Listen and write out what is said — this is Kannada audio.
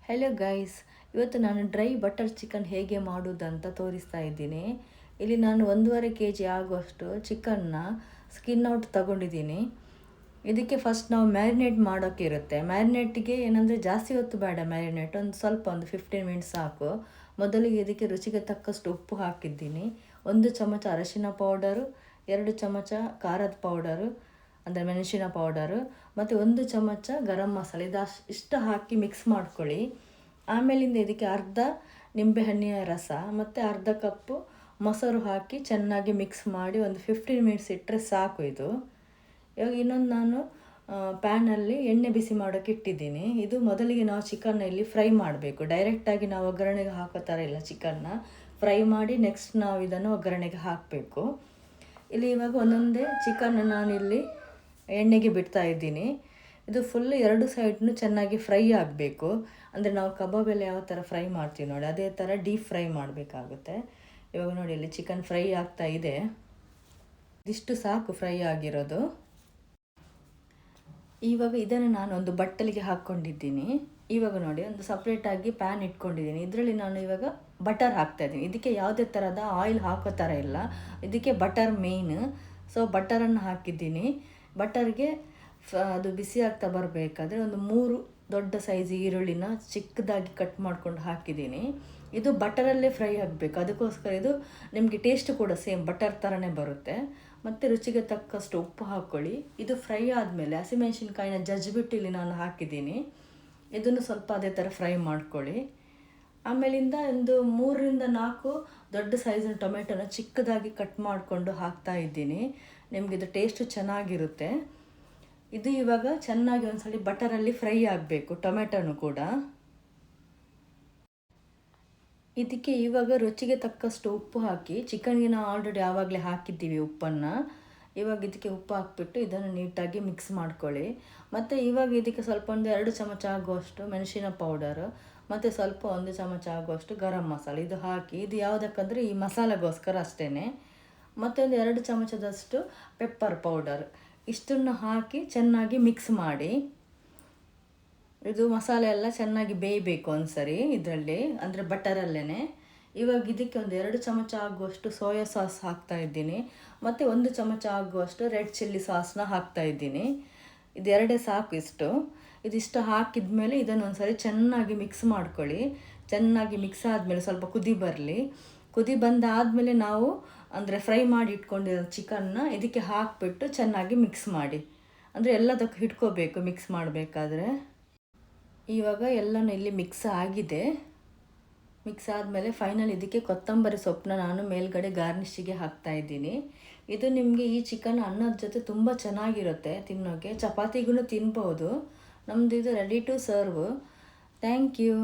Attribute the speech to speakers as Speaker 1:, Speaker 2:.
Speaker 1: ಹೆಲೋ ಗೈಸ್, ಇವತ್ತು ನಾನು ಡ್ರೈ ಬಟರ್ ಚಿಕನ್ ಹೇಗೆ ಮಾಡೋದಂತ ತೋರಿಸ್ತಾ ಇದ್ದೀನಿ. ಇಲ್ಲಿ ನಾನು 1.5 kg ಆಗುವಷ್ಟು ಚಿಕನ್ನ ಸ್ಕಿನ್ ಔಟ್ ತಗೊಂಡಿದ್ದೀನಿ. ಇದಕ್ಕೆ ಫಸ್ಟ್ ನಾವು ಮ್ಯಾರಿನೇಟ್ ಮಾಡೋಕ್ಕಿರುತ್ತೆ. ಮ್ಯಾರಿನೇಟಿಗೆ ಏನಂದರೆ ಜಾಸ್ತಿ ಹೊತ್ತು ಬೇಡ, ಮ್ಯಾರಿನೇಟ್ ಒಂದು 15 ಮಿನಿಟ್ಸ್ ಸಾಕು. ಮೊದಲಿಗೆ ಇದಕ್ಕೆ ರುಚಿಗೆ ತಕ್ಕಷ್ಟು ಉಪ್ಪು ಹಾಕಿದ್ದೀನಿ, 1 ಚಮಚ ಅರಶಿನ ಪೌಡರು, 2 ಚಮಚ ಖಾರದ ಪೌಡರು ಅಂದರೆ ಮೆಣಸಿನ ಪೌಡರು ಮತ್ತು 1 ಚಮಚ ಗರಂ ಮಸಾಲೆ. ಇಷ್ಟು ಹಾಕಿ ಮಿಕ್ಸ್ ಮಾಡ್ಕೊಳ್ಳಿ. ಆಮೇಲಿಂದ ಇದಕ್ಕೆ ಅರ್ಧ ನಿಂಬೆಹಣ್ಣಿನ ರಸ ಮತ್ತು ಅರ್ಧ ಕಪ್ಪು ಮೊಸರು ಹಾಕಿ ಚೆನ್ನಾಗಿ ಮಿಕ್ಸ್ ಮಾಡಿ ಒಂದು 15 ಮಿನಿಟ್ಸ್ ಇಟ್ಟರೆ ಸಾಕು. ಇದು ಇವಾಗ ಇನ್ನೊಂದು ನಾನು ಪ್ಯಾನಲ್ಲಿ ಎಣ್ಣೆ ಬಿಸಿ ಮಾಡೋಕ್ಕೆ ಇಟ್ಟಿದ್ದೀನಿ. ಇದು ಮೊದಲಿಗೆ ನಾವು ಚಿಕನ್ನ ಇಲ್ಲಿ ಫ್ರೈ ಮಾಡಬೇಕು. ಡೈರೆಕ್ಟಾಗಿ ನಾವು ಒಗ್ಗರಣೆಗೆ ಹಾಕೋ ಥರ ಇಲ್ಲ, ಚಿಕನ್ನ ಫ್ರೈ ಮಾಡಿ ನೆಕ್ಸ್ಟ್ ನಾವು ಇದನ್ನು ಒಗ್ಗರಣೆಗೆ ಹಾಕಬೇಕು. ಇಲ್ಲಿ ಇವಾಗ ಒಂದೊಂದೇ ಚಿಕನ್ ನಾನಿಲ್ಲಿ ಎಣ್ಣೆಗೆ ಬಿಡ್ತಾ ಇದ್ದೀನಿ. ಇದು ಫುಲ್ 2 ಸೈಡ್ನು ಚೆನ್ನಾಗಿ ಫ್ರೈ ಆಗಬೇಕು. ಅಂದರೆ ನಾವು ಕಬಾಬೆಲ್ಲ ಯಾವ ಥರ ಫ್ರೈ ಮಾಡ್ತೀವಿ ನೋಡಿ, ಅದೇ ಥರ ಡೀಪ್ ಫ್ರೈ ಮಾಡಬೇಕಾಗುತ್ತೆ. ಇವಾಗ ನೋಡಿ ಇಲ್ಲಿ ಚಿಕನ್ ಫ್ರೈ ಆಗ್ತಾ ಇದೆ. ಇದಿಷ್ಟು ಸಾಕು ಫ್ರೈ ಆಗಿರೋದು. ಇವಾಗ ಇದನ್ನು ನಾನು ಒಂದು ಬಟ್ಟಲಿಗೆ ಹಾಕ್ಕೊಂಡಿದ್ದೀನಿ. ಇವಾಗ ನೋಡಿ ಒಂದು ಸಪ್ರೇಟಾಗಿ ಪ್ಯಾನ್ ಇಟ್ಕೊಂಡಿದ್ದೀನಿ. ಇದರಲ್ಲಿ ನಾನು ಇವಾಗ ಬಟರ್ ಹಾಕ್ತಾಯಿದ್ದೀನಿ. ಇದಕ್ಕೆ ಯಾವುದೇ ಥರದ ಆಯಿಲ್ ಹಾಕೋ ಥರ ಇಲ್ಲ, ಇದಕ್ಕೆ ಬಟರ್ ಮೇನ್. ಸೊ ಬಟರನ್ನು ಹಾಕಿದ್ದೀನಿ. ಬಟರ್ಗೆ ಅದು ಬಿಸಿ ಆಗ್ತಾ ಬರಬೇಕಾದ್ರೆ ಒಂದು 3 ದೊಡ್ಡ ಸೈಜ್ ಈರುಳ್ಳಿನ ಚಿಕ್ಕದಾಗಿ ಕಟ್ ಮಾಡ್ಕೊಂಡು ಹಾಕಿದ್ದೀನಿ. ಇದು ಬಟರಲ್ಲೇ ಫ್ರೈ ಆಗಬೇಕು, ಅದಕ್ಕೋಸ್ಕರ ಇದು ನಿಮಗೆ ಟೇಸ್ಟ್ ಕೂಡ ಸೇಮ್ ಬಟರ್ ಥರನೇ ಬರುತ್ತೆ. ಮತ್ತು ರುಚಿಗೆ ತಕ್ಕಷ್ಟು ಉಪ್ಪು ಹಾಕ್ಕೊಳ್ಳಿ. ಇದು ಫ್ರೈ ಆದಮೇಲೆ ಹಸಿಮೆಣಸಿನ್ಕಾಯಿನ ಜಜ್ಜಿಬಿಟ್ಟು ಇಲ್ಲಿ ನಾನು ಹಾಕಿದ್ದೀನಿ. ಇದನ್ನು ಸ್ವಲ್ಪ ಅದೇ ಥರ ಫ್ರೈ ಮಾಡ್ಕೊಳ್ಳಿ. ಆಮೇಲಿಂದ ಒಂದು 3ರಿಂದ 4 ದೊಡ್ಡ ಸೈಜಿನ ಟೊಮೆಟೊನ ಚಿಕ್ಕದಾಗಿ ಕಟ್ ಮಾಡಿಕೊಂಡು ಹಾಕ್ತಾ ಇದ್ದೀನಿ. ನಿಮಗಿದು ಟೇಸ್ಟು ಚೆನ್ನಾಗಿರುತ್ತೆ. ಇದು ಇವಾಗ ಚೆನ್ನಾಗಿ ಒಂದ್ಸಲ ಬಟರಲ್ಲಿ ಫ್ರೈ ಆಗಬೇಕು, ಟೊಮೆಟೊನು ಕೂಡ. ಇದಕ್ಕೆ ಇವಾಗ ರುಚಿಗೆ ತಕ್ಕಷ್ಟು ಉಪ್ಪು ಹಾಕಿ, ಚಿಕನ್ಗೆ ನಾವು ಆಲ್ರೆಡಿ ಆವಾಗಲೇ ಹಾಕಿದ್ದೀವಿ ಉಪ್ಪನ್ನು. ಇವಾಗ ಇದಕ್ಕೆ ಉಪ್ಪು ಹಾಕಿಬಿಟ್ಟು ಇದನ್ನು ನೀಟಾಗಿ ಮಿಕ್ಸ್ ಮಾಡ್ಕೊಳ್ಳಿ. ಮತ್ತು ಇವಾಗ ಇದಕ್ಕೆ ಸ್ವಲ್ಪ ಒಂದು 2 ಚಮಚ ಆಗುವಷ್ಟು ಮೆಣಸಿನ ಪೌಡರು ಮತ್ತು ಸ್ವಲ್ಪ 1 ಚಮಚ ಆಗುವಷ್ಟು ಗರಂ ಮಸಾಲೆ ಇದು ಹಾಕಿ, ಇದು ಯಾವುದಕ್ಕಂದರೆ ಈ ಮಸಾಲೆಗೋಸ್ಕರ ಅಷ್ಟೇ. ಮತ್ತು ಒಂದು 2 ಚಮಚದಷ್ಟು ಪೆಪ್ಪರ್ ಪೌಡರ್, ಇಷ್ಟನ್ನು ಹಾಕಿ ಚೆನ್ನಾಗಿ ಮಿಕ್ಸ್ ಮಾಡಿ. ಇದು ಮಸಾಲೆ ಎಲ್ಲ ಚೆನ್ನಾಗಿ ಬೇಯಬೇಕು ಒಂದ್ಸರಿ ಇದರಲ್ಲಿ, ಅಂದರೆ ಬಟರಲ್ಲೇ. ಇವಾಗ ಇದಕ್ಕೆ ಒಂದು 2 ಚಮಚ ಆಗುವಷ್ಟು ಸೋಯಾ ಸಾಸ್ ಹಾಕ್ತಾ ಇದ್ದೀನಿ ಮತ್ತು 1 ಚಮಚ ಆಗುವಷ್ಟು ರೆಡ್ ಚಿಲ್ಲಿ ಸಾಸ್ನ ಹಾಕ್ತಾ ಇದ್ದೀನಿ. ಇದೆರಡೇ ಸಾಕು ಇಷ್ಟು. ಇದಿಷ್ಟು ಹಾಕಿದ ಮೇಲೆ ಇದನ್ನು ಒಂದ್ಸರಿ ಚೆನ್ನಾಗಿ ಮಿಕ್ಸ್ ಮಾಡ್ಕೊಳ್ಳಿ. ಚೆನ್ನಾಗಿ ಮಿಕ್ಸ್ ಆದಮೇಲೆ ಸ್ವಲ್ಪ ಕುದಿ ಬರಲಿ. ಕುದಿ ಬಂದಾದಮೇಲೆ ನಾವು ಅಂದರೆ ಫ್ರೈ ಮಾಡಿ ಇಟ್ಕೊಂಡಿರೋ ಚಿಕನ್ನ ಇದಕ್ಕೆ ಹಾಕಿಬಿಟ್ಟು ಚೆನ್ನಾಗಿ ಮಿಕ್ಸ್ ಮಾಡಿ. ಅಂದರೆ ಎಲ್ಲದಕ್ಕೂ ಹಿಡ್ಕೋಬೇಕು ಮಿಕ್ಸ್ ಮಾಡಬೇಕಾದ್ರೆ. ಇವಾಗ ಎಲ್ಲನೂ ಇಲ್ಲಿ ಮಿಕ್ಸ್ ಆಗಿದೆ. ಮಿಕ್ಸ್ ಆದಮೇಲೆ ಫೈನಲ್ ಇದಕ್ಕೆ ಕೊತ್ತಂಬರಿ ಸೊಪ್ಪನ್ನ ನಾನು ಮೇಲ್ಗಡೆ ಗಾರ್ನಿಷಿಗೆ ಹಾಕ್ತಾಯಿದ್ದೀನಿ. ಇದು ನಿಮಗೆ ಈ ಚಿಕನ್ ಅನ್ನದ ಜೊತೆ ತುಂಬ ಚೆನ್ನಾಗಿರುತ್ತೆ ತಿನ್ನೋಕ್ಕೆ, ಚಪಾತಿಗೂ ತಿನ್ಬೋದು. ನಮ್ಮದು ಇದು ready to serve. Thank you.